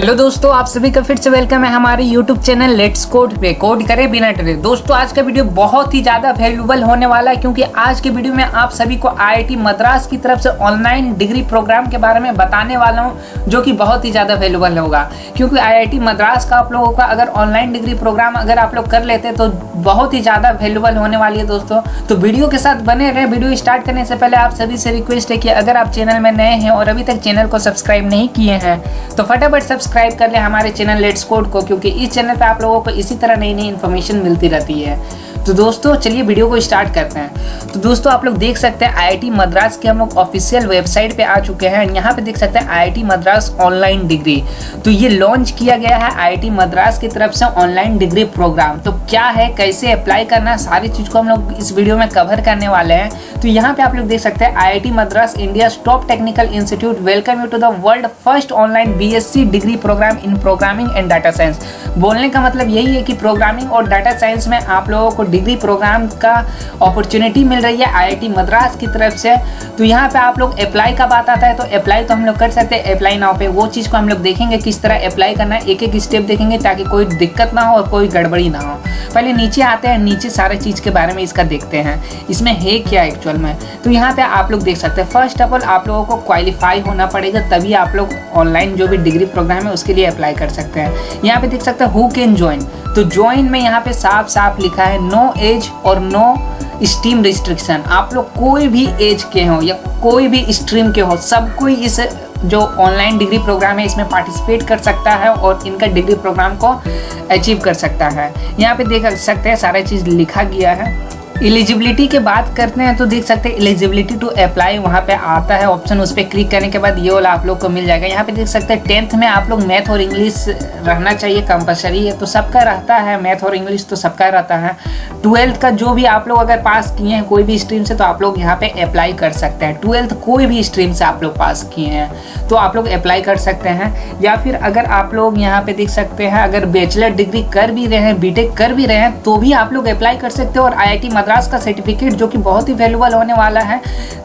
Hello दोस्तों, आप सभी का फिर से वेलकम है हमारे यूट्यूब चैनल लेट्स कोड पे। कोड करें बिना डरे। दोस्तों आज का वीडियो बहुत ही ज़्यादा वैल्यूएबल होने वाला है, क्योंकि आज के वीडियो में आप सभी को आईआईटी मद्रास की तरफ से ऑनलाइन डिग्री प्रोग्राम के बारे में बताने वाला हूं, जो कि बहुत ही ज़्यादा वैल्यूएबल होगा। क्योंकि आईआईटी मद्रास का आप लोगों का अगर ऑनलाइन डिग्री प्रोग्राम अगर आप लोग कर लेते हैं तो बहुत ही ज़्यादा वैल्यूएबल होने वाली है दोस्तों। तो वीडियो के साथ बने रहे। वीडियो स्टार्ट करने से पहले आप सभी से रिक्वेस्ट है कि अगर आप चैनल में नए हैं और अभी तक चैनल को सब्सक्राइब नहीं किए हैं तो फटाफट सब्सक्राइब कर ले हमारे चैनल लेट्स कोड को, क्योंकि इस चैनल पे आप लोगों को इसी तरह नई नई इन्फॉर्मेशन मिलती रहती है। तो दोस्तों चलिए वीडियो को स्टार्ट करते हैं। तो दोस्तों आप लोग देख सकते हैं आईआईटी मद्रास के हम लोग ऑफिशियल वेबसाइट पे आ चुके हैं। यहाँ पे देख सकते हैं आईआईटी मद्रास ऑनलाइन डिग्री। तो ये लॉन्च किया गया है आईआईटी मद्रास की तरफ से ऑनलाइन डिग्री प्रोग्राम। तो क्या है, कैसे अप्लाई करना है, सारी चीज़ को हम लोग इस वीडियो में कवर करने वाले हैं। तो यहाँ पे आप लोग देख सकते हैं IIT Madras India top technical institute welcome you to the world first online BSc degree programme in programming and data science. बोलने का मतलब यही है कि प्रोग्रामिंग और डाटा साइंस में आप लोगों को डिग्री प्रोग्राम का अपॉर्चुनिटी मिल रही है आईआईटी मद्रास की तरफ से। तो यहाँ पे आप लोग अप्लाई का बात आता है तो अप्लाई तो हम लोग कर सकते हैं अप्लाई नाउ पे। वो चीज़ को हम लोग देखेंगे किस तरह अप्लाई करना है, एक एक स्टेप देखेंगे ताकि कोई दिक्कत ना हो और कोई गड़बड़ी ना हो। पहले नीचे आते हैं, नीचे सारे चीज़ के बारे में इसका देखते हैं इसमें है क्या एक्चुअल में। तो यहाँ पे आप लोग देख सकते हैं फर्स्ट ऑफ ऑल आप लोगों को क्वालिफाई होना पड़ेगा, तभी आप लोग ऑनलाइन जो भी डिग्री प्रोग्राम है उसके लिए अप्लाई कर सकते हैं। यहाँ पे देख सकते हैं हु कैन ज्वाइन। तो ज्वाइन में यहाँ पे साफ साफ लिखा है नो एज और नो स्ट्रीम रिस्ट्रिक्शन। आप लोग कोई भी एज के हो या कोई भी स्ट्रीम के हो, सब कोई इस जो ऑनलाइन डिग्री प्रोग्राम है इसमें पार्टिसिपेट कर सकता है और इनका डिग्री प्रोग्राम को अचीव कर सकता है। यहाँ पे देख सकते हैं सारा चीज़ लिखा गया है। एलिजिबिलिटी की बात करते हैं तो देख सकते हैं एलिजिबिलिटी टू अप्लाई वहाँ पे आता है ऑप्शन, उस पर क्लिक करने के बाद ये वाला आप लोग को मिल जाएगा। यहाँ पे देख सकते हैं 10th में आप लोग मैथ और इंग्लिश रहना चाहिए, कंपलसरी है। तो सबका रहता है मैथ और इंग्लिश, तो सबका रहता है। 12th का जो भी आप लोग अगर पास किए हैं कोई भी स्ट्रीम से तो आप लोग यहाँ पे अप्लाई कर सकते हैं। 12th कोई भी स्ट्रीम से आप लोग पास किए हैं तो आप लोग अप्लाई कर सकते हैं। या फिर अगर आप लोग यहाँ पे देख सकते हैं अगर बैचलर डिग्री कर भी रहे हैं, बीटेक कर भी रहे हैं तो भी आप लोग अप्लाई कर सकते हो। और आईआईटी मद्रास का सर्टिफिकेट जो कि बहुत ही वैल्यूएबल होने वाला है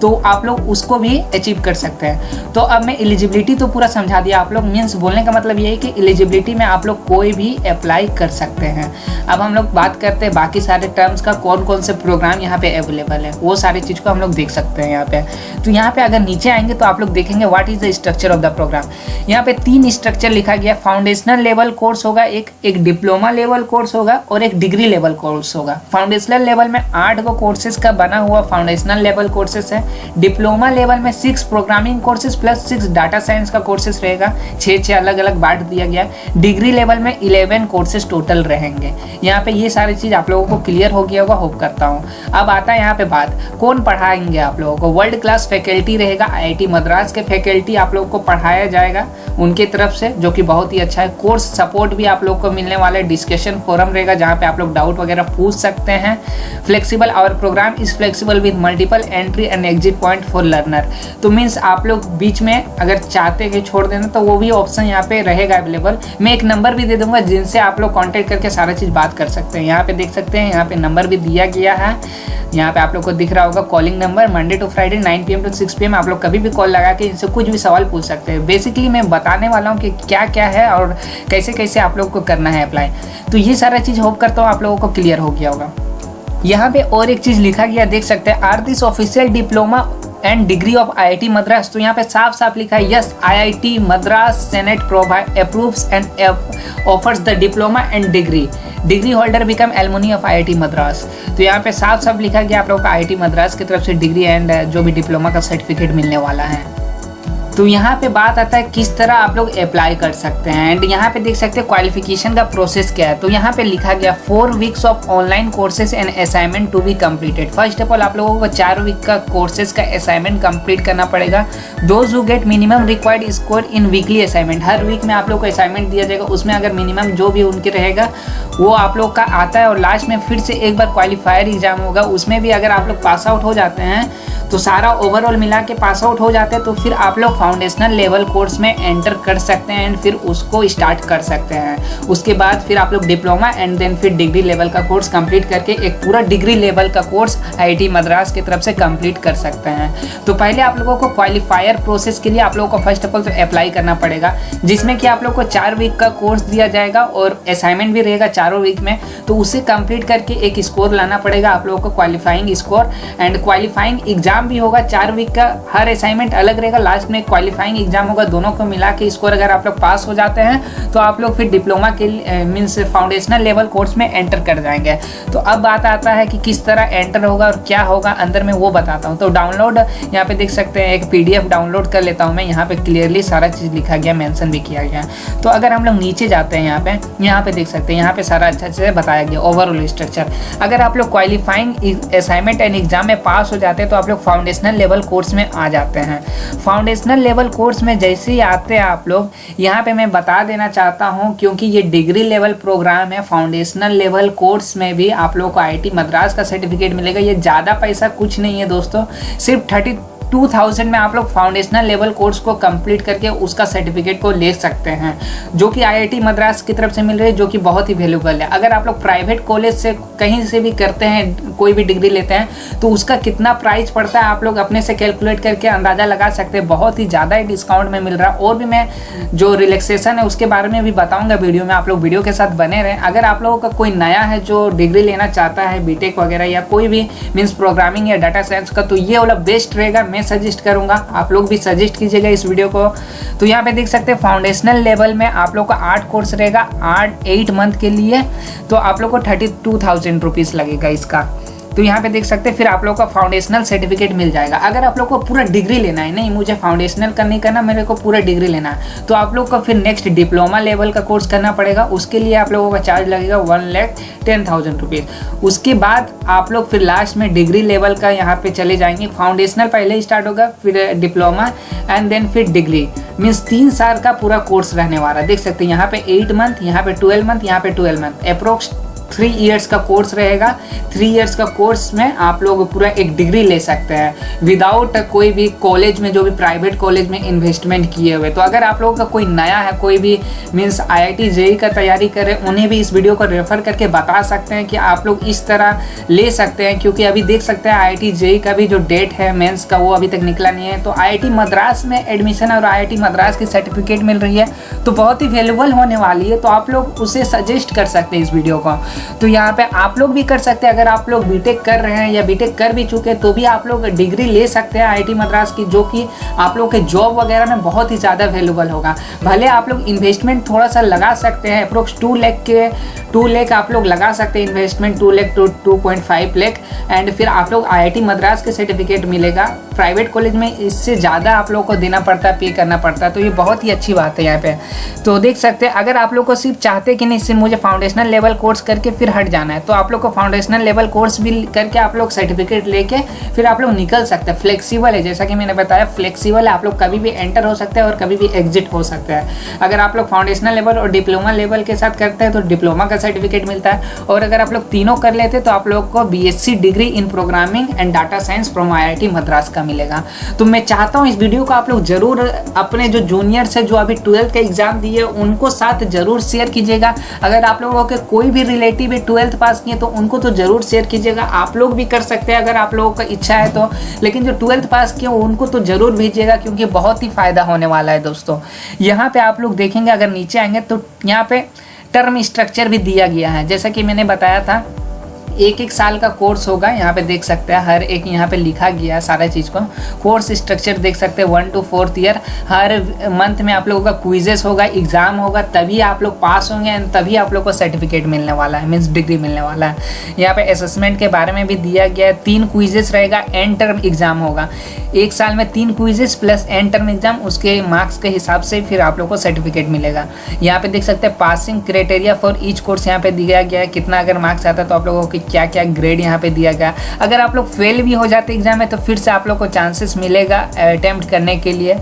तो आप लोग उसको भी अचीव कर सकते हैं। तो अब मैं एलिजिबिलिटी तो पूरा समझा दिया आप लोग। मीन्स बोलने का मतलब ये है कि एलिजिबिलिटी में आप लोग कोई भी अप्लाई कर सकते हैं। अब हम लोग बात करते हैं बाकी सारे टर्म्स का, कौन कौन से प्रोग्राम यहाँ पे अवेलेबल है वो सारी चीज़ को हम लोग देख सकते हैं यहाँ पे। तो यहाँ पे अगर नीचे आएंगे तो आप लोग देखेंगे what is the structure of the programme. यहाँ पे 3 स्ट्रक्चर लिखा गया। फाउंडेशनल लेवल कोर्स होगा, एक डिप्लोमा लेवल कोर्स होगा और एक डिग्री लेवल कोर्स होगा। फाउंडेशनल लेवल में 8 गो कोर्सेज का बना हुआ फाउंडेशनल लेवल कोर्सेज है। डिप्लोमा लेवल में 6 programming courses plus 6 data science का कोर्सेज रहेगा। 6 अलग अलग बांट दिया गया। डिग्री लेवल में 11 कोर्सेज टोटल रहेंगे। यहाँ पे ये सारी चीज़ आप लोगों को क्लियर हो गया होगा, होप करता हूँ। अब आता है यहाँ पे बात कौन पढ़ाएंगे आप लोगों को। वर्ल्ड क्लास फैकल्टी रहेगा, आईआईटी मद्रास के फैकल्टी आप लोगों को पढ़ाया जाएगा उनके तरफ से, जो कि बहुत ही अच्छा है। कोर्स सपोर्ट भी आप लोग को मिलने वाला है। डिस्कशन फोरम रहेगा जहाँ पे आप लोग डाउट वगैरह पूछ सकते हैं। फ्लेक्सिबल और programme is flexible with multiple entry and exit point for learner. तो मीन्स आप लोग बीच में अगर चाहते हैं छोड़ देना तो वो भी ऑप्शन यहाँ पे रहेगा अवेलेबल। मैं एक नंबर भी दे दूंगा जिनसे आप लोग कांटेक्ट करके सारा चीज़ बात कर सकते हैं। यहाँ पे देख सकते हैं यहाँ पे नंबर भी दिया गया है। यहाँ पे आप लोग को दिख रहा होगा calling number. Monday to Friday 9 PM to 6 PM आप लोग कभी भी कॉल लगा के इनसे कुछ भी सवाल पूछ सकते हैं। बेसिकली मैं बताने वाला हूँ कि क्या क्या है और कैसे कैसे आप लोग को करना है अप्लाई। तो ये सारा चीज़ होप करता हूँ आप लोगों को क्लियर हो गया होगा। यहाँ पे और एक चीज़ लिखा गया देख सकते हैं are this official diploma and degree of IIT Madras. तो यहाँ पे साफ साफ लिखा है yes IIT Madras senate provide approves and offers the diploma and degree holder become alumni of IIT Madras. तो यहाँ पे साफ साफ लिखा गया आप लोगों को आईआईटी मद्रास की तरफ से डिग्री एंड जो भी डिप्लोमा का सर्टिफिकेट मिलने वाला है। तो यहाँ पे बात आता है किस तरह आप लोग अप्लाई कर सकते हैं। एंड यहाँ पे देख सकते हैं क्वालिफिकेशन का प्रोसेस क्या है। तो यहाँ पे लिखा गया 4 weeks of online courses and assignment to be completed. First of all आप लोगों को 4 वीक का कोर्सेज का असाइनमेंट कंप्लीट करना पड़ेगा। Those who get minimum required score in weekly assignment. हर वीक में आप लोग को असाइनमेंट दिया जाएगा, उसमें अगर मिनिमम जो भी उनके रहेगा वो आप लोग का आता है। और लास्ट में फिर से एक बार क्वालिफायर एग्जाम होगा, उसमें भी अगर आप लोग पास आउट हो जाते हैं तो सारा ओवरऑल मिला के पास आउट हो जाते हैं तो फिर आप लोग फाउंडेशनल लेवल कोर्स में एंटर कर सकते हैं एंड फिर उसको स्टार्ट कर सकते हैं। उसके बाद फिर आप लोग डिप्लोमा एंड देन फिर डिग्री लेवल का कोर्स कंप्लीट करके एक पूरा डिग्री लेवल का कोर्स आईआईटी मद्रास की तरफ से कंप्लीट कर सकते हैं। तो पहले आप लोगों को क्वालिफायर प्रोसेस के लिए आप लोगों को फर्स्ट ऑफ ऑल तो अप्लाई करना पड़ेगा, जिसमें कि आप लोग को 4 वीक का कोर्स दिया जाएगा और असाइनमेंट भी रहेगा 4 वीक में। तो उसे कंप्लीट करके एक स्कोर लाना पड़ेगा आप लोगों को, qualifying score, and qualifying exam भी होगा 4 वीक का। हर असाइनमेंट अलग रहेगा, लास्ट में क्वालिफाइंग एग्जाम होगा। दोनों को मिला के स्कोर अगर आप लोग पास हो जाते हैं तो आप लोग फिर डिप्लोमा के मीन्स फाउंडेशनल लेवल कोर्स में एंटर कर जाएंगे। तो अब बात आता है कि किस तरह एंटर होगा और क्या होगा अंदर में, वो बताता हूँ। तो डाउनलोड यहाँ पे देख सकते हैं, एक PDF डाउनलोड कर लेता हूँ मैं। यहाँ पे क्लियरली सारा चीज़ लिखा गया, मेंशन भी किया गया। तो अगर हम लोग नीचे जाते हैं यहाँ पे देख सकते हैं, यहाँ पे सारा अच्छा से बताया गया ओवरऑल स्ट्रक्चर। अगर आप लोग क्वालिफाइंग असाइनमेंट एंड एग्जाम में पास हो जाते हैं तो आप लोग फाउंडेशनल लेवल कोर्स में आ जाते हैं। फाउंडेशनल लेवल कोर्स में जैसे ही आते हैं आप लोग, यहाँ पे मैं बता देना चाहता हूँ क्योंकि ये डिग्री लेवल प्रोग्राम है, फाउंडेशनल लेवल कोर्स में भी आप लोग को आईआईटी मद्रास का सर्टिफिकेट मिलेगा। ये ज़्यादा पैसा कुछ नहीं है दोस्तों, सिर्फ 32,000 में आप लोग फाउंडेशनल लेवल कोर्स को कंप्लीट करके उसका सर्टिफिकेट को ले सकते हैं, जो कि आईआईटी मद्रास की तरफ से मिल रही है, जो कि बहुत ही वैल्यूबल है। अगर आप लोग प्राइवेट कॉलेज से कहीं से भी करते हैं, कोई भी डिग्री लेते हैं, तो उसका कितना प्राइस पड़ता है आप लोग अपने से कैलकुलेट करके अंदाज़ा लगा सकते हैं। बहुत ही ज़्यादा ही डिस्काउंट में मिल रहा है। और भी मैं जो रिलैक्सेशन है उसके बारे में भी बताऊँगा वीडियो में, आप लोग वीडियो के साथ बने रहें। अगर आप लोगों का कोई नया है जो डिग्री लेना चाहता है, बीटेक वगैरह या कोई भी मीन्स प्रोग्रामिंग या डाटा साइंस का, तो ये वाला बेस्ट रहेगा। मैं सजेस्ट करूंगा, आप लोग भी सजेस्ट कीजिएगा इस वीडियो को। तो यहाँ पे देख सकते हैं फाउंडेशनल लेवल में आप लोग का 8 कोर्स रहेगा 8 मंथ के लिए। तो आप लोग को 32,000 रुपीज़ लगेगा इसका। तो यहाँ पे देख सकते हैं फिर आप लोग का फाउंडेशनल सर्टिफिकेट मिल जाएगा। अगर आप लोग को पूरा डिग्री लेना है, नहीं मुझे फाउंडेशनल का नहीं करना, मेरे को पूरा डिग्री लेना है, तो आप लोग को फिर नेक्स्ट डिप्लोमा लेवल का कोर्स करना पड़ेगा। उसके लिए आप लोगों का चार्ज लगेगा 1,10,000 रुपीज़। उसके बाद आप लोग फिर लास्ट में डिग्री लेवल का यहाँ पे चले जाएंगे। फाउंडेशनल पहले ही स्टार्ट होगा, फिर डिप्लोमा एंड देन फिर डिग्री, मीन्स 3 साल का पूरा कोर्स रहने वाला है। देख सकते हैं यहाँ पे 8 मंथ, यहाँ पे 12 मंथ, यहाँ पे 12 मंथ, अप्रोक्स 3 इयर्स का कोर्स रहेगा। 3 इयर्स का कोर्स में आप लोग पूरा एक डिग्री ले सकते हैं विदाउट कोई भी कॉलेज में, जो भी प्राइवेट कॉलेज में इन्वेस्टमेंट किए हुए। तो अगर आप लोगों का कोई नया है, कोई भी मीन्स आईआईटी जेईई का तैयारी करे, उन्हें भी इस वीडियो को रेफर करके बता सकते हैं कि आप लोग इस तरह ले सकते हैं। क्योंकि अभी देख सकते हैं आईआईटी जेईई का भी जो डेट है मेंस का, वो अभी तक निकला नहीं है। तो आईआईटी मद्रास में एडमिशन और आईआईटी मद्रास की सर्टिफिकेट मिल रही है, तो बहुत ही वैल्यूबल होने वाली है। तो आप लोग उसे सजेस्ट कर सकते हैं इस वीडियो को। तो यहाँ पे आप लोग भी कर सकते हैं। अगर आप लोग बीटेक कर रहे हैं या बीटेक कर भी चुके हैं तो भी आप लोग डिग्री ले सकते हैं आईआईटी मद्रास की, जो कि आप लोग के जॉब वगैरह में बहुत ही ज़्यादा वैल्यूबल होगा। भले आप लोग इन्वेस्टमेंट थोड़ा सा लगा सकते हैं, अप्रोक्स 2 लाख आप लोग लगा सकते हैं investment, 2 lakh to 2.5 lakh, and फिर आप लोग आईआईटी मद्रास के सर्टिफिकेट मिलेगा। प्राइवेट कॉलेज में इससे ज़्यादा आप लोग को देना पड़ता है, पे करना पड़ता है। तो ये बहुत ही अच्छी बात है यहाँ पे। तो देख सकते हैं अगर आप लोग को सिर्फ चाहते हैं कि नहीं सिर्फ मुझे फाउंडेशनल लेवल कोर्स करके फिर हट जाना है, तो आप लोग को फाउंडेशनल लेवल कोर्स भी करके आप लोग सर्टिफिकेट लेके फिर आप लोग निकल सकते हैं। फ्लेक्सिबल है, जैसा कि मैंने बताया फ्लेक्सिबल है, आप लोग कभी भी एंटर हो सकते हैं और कभी भी एग्जिट हो सकते हैं। अगर आप लोग फाउंडेशनल लेवल और डिप्लोमा लेवल के साथ करते हैं तो डिप्लोमा का सर्टिफिकेट मिलता है, और अगर आप लोग तीनों कर लेते हैं तो आप लोग को BSc degree in programming and data science from IIT Madras का मिलेगा। तो मैं चाहता हूँ इस वीडियो को आप लोग जरूर अपने जो जूनियर्स है, जो अभी 12th का एग्जाम दिए, उनको साथ जरूर शेयर कीजिएगा। अगर आप लोगों के कोई भी रिलेटिव है 12th पास किए तो उनको तो जरूर शेयर कीजिएगा। आप लोग भी कर सकते हैं अगर आप लोगों का इच्छा है तो, लेकिन जो 12th पास किए उनको तो जरूर भेजिएगा, क्योंकि बहुत ही फायदा होने वाला है दोस्तों। यहाँ पे आप लोग देखेंगे, अगर नीचे आएंगे तो यहाँ पे टर्म स्ट्रक्चर भी दिया गया है। जैसा कि मैंने बताया था 1 साल का कोर्स होगा। यहाँ पे देख सकते हैं हर एक यहाँ पे लिखा गया है सारा चीज़ को। कोर्स स्ट्रक्चर देख सकते हैं 1 to 4th year. Her month में आप लोगों का क्विजेस होगा, एग्जाम होगा, तभी आप लोग पास होंगे एंड तभी आप लोग को सर्टिफिकेट मिलने वाला है, मीन्स डिग्री मिलने वाला है। यहाँ पे असेसमेंट के बारे में भी दिया गया है। 3 क्विजेस रहेगा, एंड टर्म एग्जाम होगा। 1 साल में 3 quizzes plus and term exam, उसके मार्क्स के हिसाब से फिर आप लोग को सर्टिफिकेट मिलेगा। यहाँ पे देख सकते हैं passing criteria for each course यहाँ पे दिया गया है, कितना अगर मार्क्स आता है तो आप लोगों की क्या क्या ग्रेड यहाँ पे दिया गया। अगर आप लोग फेल भी हो जाते एग्जाम में तो फिर से आप लोग को चांसेस मिलेगा अटेम्प्ट करने के लिए।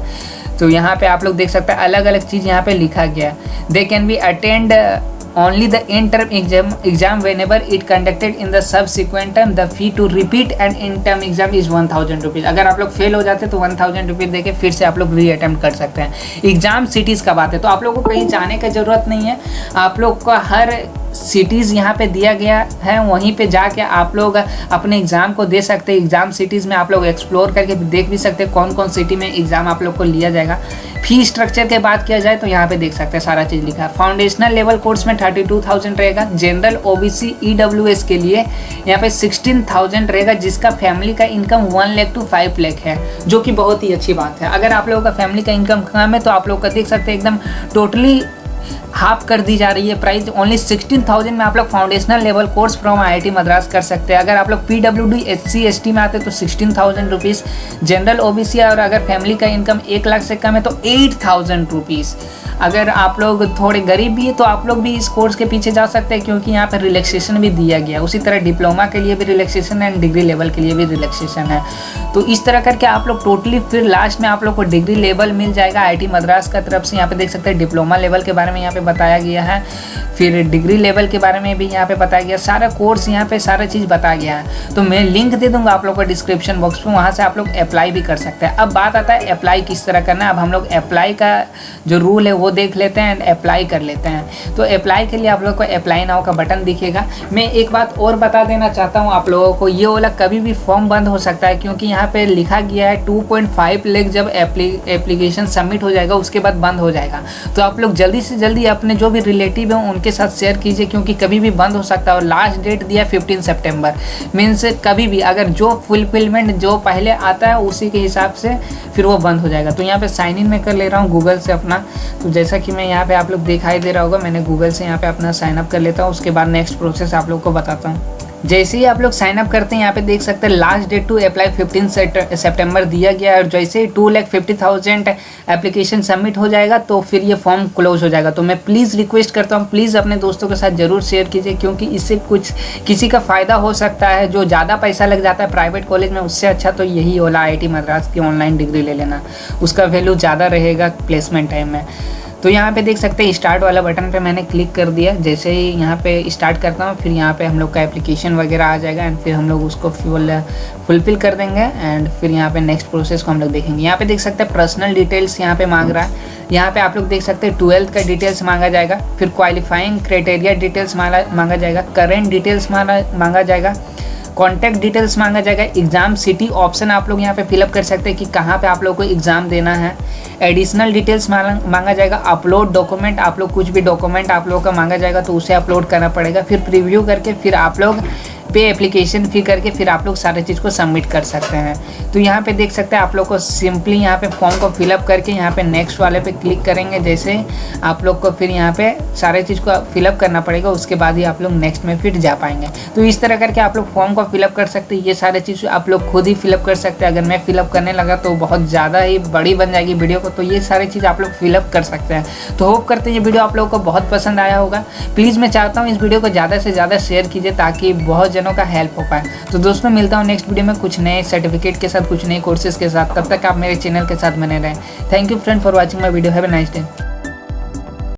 तो यहाँ पे आप लोग देख सकते हैं अलग अलग चीज़ यहाँ पे लिखा गया है। They can be attend only the in-term exam whenever it conducted in the subsequent term the fee to repeat an in-term exam is 1000 rupees. अगर आप लोग फेल हो जाते तो 1000 रुपीज़ देके फिर से आप लोग री अटेम्प्ट कर सकते हैं। एग्जाम सिटीज़ का बात है तो आप लोग को कहीं जाने का ज़रूरत नहीं है, आप लोग का हर सिटीज़ यहाँ पे दिया गया है, वहीं पे जाके आप लोग अपने एग्ज़ाम को दे सकते हैं। एग्ज़ाम सिटीज़ में आप लोग एक्सप्लोर करके देख भी सकते हैं कौन कौन सिटी में एग्ज़ाम आप लोग को लिया जाएगा। फी स्ट्रक्चर के बात किया जाए तो यहाँ पे देख सकते हैं सारा चीज़ लिखा है। फाउंडेशनल लेवल कोर्स में 32,000 रहेगा, जनरल OBC EWS के लिए यहाँ पे 16,000 रहेगा, जिसका फैमिली का इनकम 1 लाख to 5 लाख है, जो कि बहुत ही अच्छी बात है। अगर आप लोगों का फैमिली का इनकम कम है तो आप लोग का देख सकते हैं एकदम टोटली हाफ कर दी जा रही है प्राइस। ओनली 16,000 में आप लोग foundational level course from IIT Madras कर सकते हैं। अगर आप लोग PWD SC ST में आते हैं तो 16,000 रुपीज़, जनरल OBC और अगर फैमिली का इनकम 1 लाख से कम है तो 8,000 रुपीज़। अगर आप लोग थोड़े गरीब भी है तो आप लोग भी इस कोर्स के पीछे जा सकते हैं, क्योंकि यहाँ पर रिलैक्सेशन भी दिया गया। उसी तरह डिप्लोमा के लिए भी रिलैक्सेशन है एंड डिग्री लेवल के लिए भी रिलैक्सेशन है। तो इस तरह करके आप लोग टोटली फिर लास्ट में आप लोग को डिग्री लेवल मिल जाएगा IIT मद्रास का तरफ से। यहाँ पे देख सकते हैं डिप्लोमा लेवल के बारे में यहाँ पे बताया गया है, फिर डिग्री लेवल के बारे में भी यहाँ पे बताया गया, सारा कोर्स यहाँ पे सारा चीज़ बताया गया है। तो मैं लिंक दे दूंगा आप लोग को डिस्क्रिप्शन बॉक्स में, वहाँ से आप लोग अप्लाई भी कर सकते हैं। अब बात आता है अप्लाई किस तरह करना है। अब हम लोग अप्लाई का जो रूल है वो देख लेते हैं एंड अप्लाई कर लेते हैं। तो अप्लाई के लिए आप लोग को अप्लाई नाउ का बटन दिखेगा। मैं एक बात और बता देना चाहता हूँ आप लोगों को, ये वाला कभी भी फॉर्म बंद हो सकता है, क्योंकि यहाँ पे लिखा गया है 2.5 लाख जब एप्लीकेशन सबमिट हो जाएगा उसके बाद बंद हो जाएगा। तो आप लोग जल्दी से जल्दी अपने जो भी रिलेटिव हैं उनके साथ शेयर कीजिए, क्योंकि कभी भी बंद हो सकता है। और लास्ट डेट दिया 15 सितंबर, मीन्स कभी भी अगर जो फुलफिलमेंट जो पहले आता है उसी के हिसाब से फिर वो बंद हो जाएगा। तो यहाँ पे साइन इन मैं कर ले रहा हूँ गूगल से अपना। तो जैसा कि मैं यहाँ पे आप लोग दिखाई दे रहा होगा, मैंने गूगल से यहाँ पे अपना साइन अप कर लेता हूँ। उसके बाद नेक्स्ट प्रोसेस आप लोग को बताता हूँ। जैसे ही आप लोग साइन अप करते हैं यहाँ पे देख सकते हैं लास्ट डेट टू अप्लाई 15 सितंबर दिया गया है। और जैसे ही 2,50,000 एप्लीकेशन सबमिट हो जाएगा तो फिर ये फॉर्म क्लोज हो जाएगा। तो मैं प्लीज़ रिक्वेस्ट करता हूँ, प्लीज़ अपने दोस्तों के साथ ज़रूर शेयर कीजिए, क्योंकि इससे कुछ किसी का फ़ायदा हो सकता है। जो ज़्यादा पैसा लग जाता है प्राइवेट कॉलेज में, उससे अच्छा तो यही होला IIT मद्रास की ऑनलाइन डिग्री ले लेना, उसका वैल्यू ज़्यादा रहेगा प्लेसमेंट टाइम में। तो यहाँ पे देख सकते हैं स्टार्ट वाला बटन पे मैंने क्लिक कर दिया। जैसे ही यहाँ पे स्टार्ट करता हूँ फिर यहाँ पे हम लोग का एप्लीकेशन वगैरह आ जाएगा एंड फिर हम लोग उसको फुलफिल कर देंगे एंड फिर यहाँ पे नेक्स्ट प्रोसेस को हम लोग देखेंगे। यहाँ पे देख सकते हैं पर्सनल डिटेल्स यहाँ पे मांग रहा है। यहाँ पे आप लोग देख सकते हैं 12th का डिटेल्स मांगा जाएगा, फिर क्वालिफाइंग क्राइटेरिया डिटेल्स मांगा जाएगा, करेंट डिटेल्स मांगा जाएगा, कॉन्टैक्ट डिटेल्स मांगा जाएगा, एग्ज़ाम सिटी ऑप्शन आप लोग यहाँ पे फिलअप कर सकते हैं कि कहाँ पे आप लोग को एग्ज़ाम देना है, एडिशनल डिटेल्स मांगा जाएगा, अपलोड डॉक्यूमेंट आप लोग कुछ भी डॉक्यूमेंट आप लोग का मांगा जाएगा तो उसे अपलोड करना पड़ेगा, फिर प्रीव्यू करके फिर आप लोग पे एप्लीकेशन फी करके फिर आप लोग सारे चीज़ को सबमिट कर सकते हैं। तो यहाँ पे देख सकते हैं आप लोग को सिंपली यहाँ पे फॉर्म को फिलअप करके यहाँ पे नेक्स्ट वाले पे क्लिक करेंगे। जैसे आप लोग को फिर यहाँ पे सारे चीज़ को फिलअप करना पड़ेगा, उसके बाद ही आप लोग नेक्स्ट में फिर जा पाएंगे। तो इस तरह करके आप लोग फॉर्म को फिलअप कर सकते हैं। ये सारे चीज़ आप लोग खुद ही फिलअप कर सकते हैं। अगर मैं फिलअप करने लगा तो बहुत ज़्यादा ही बड़ी बन जाएगी वीडियो को, तो ये सारी चीज़ आप लोग फिलअप कर सकते हैं। तो होप करते हैं ये वीडियो आप लोगों को बहुत पसंद आया होगा। प्लीज़ मैं चाहता हूँ इस वीडियो को ज़्यादा से ज़्यादा शेयर कीजिए ताकि बहुत जनों का हेल्प हो पाए। तो दोस्तों मिलता हूँ नेक्स्ट वीडियो में कुछ नए सर्टिफिकेट के साथ, कुछ नए कोर्सेज के साथ। तब तक आप मेरे चैनल के साथ बने रहें। Thank you friend for watching my video. Have a nice day.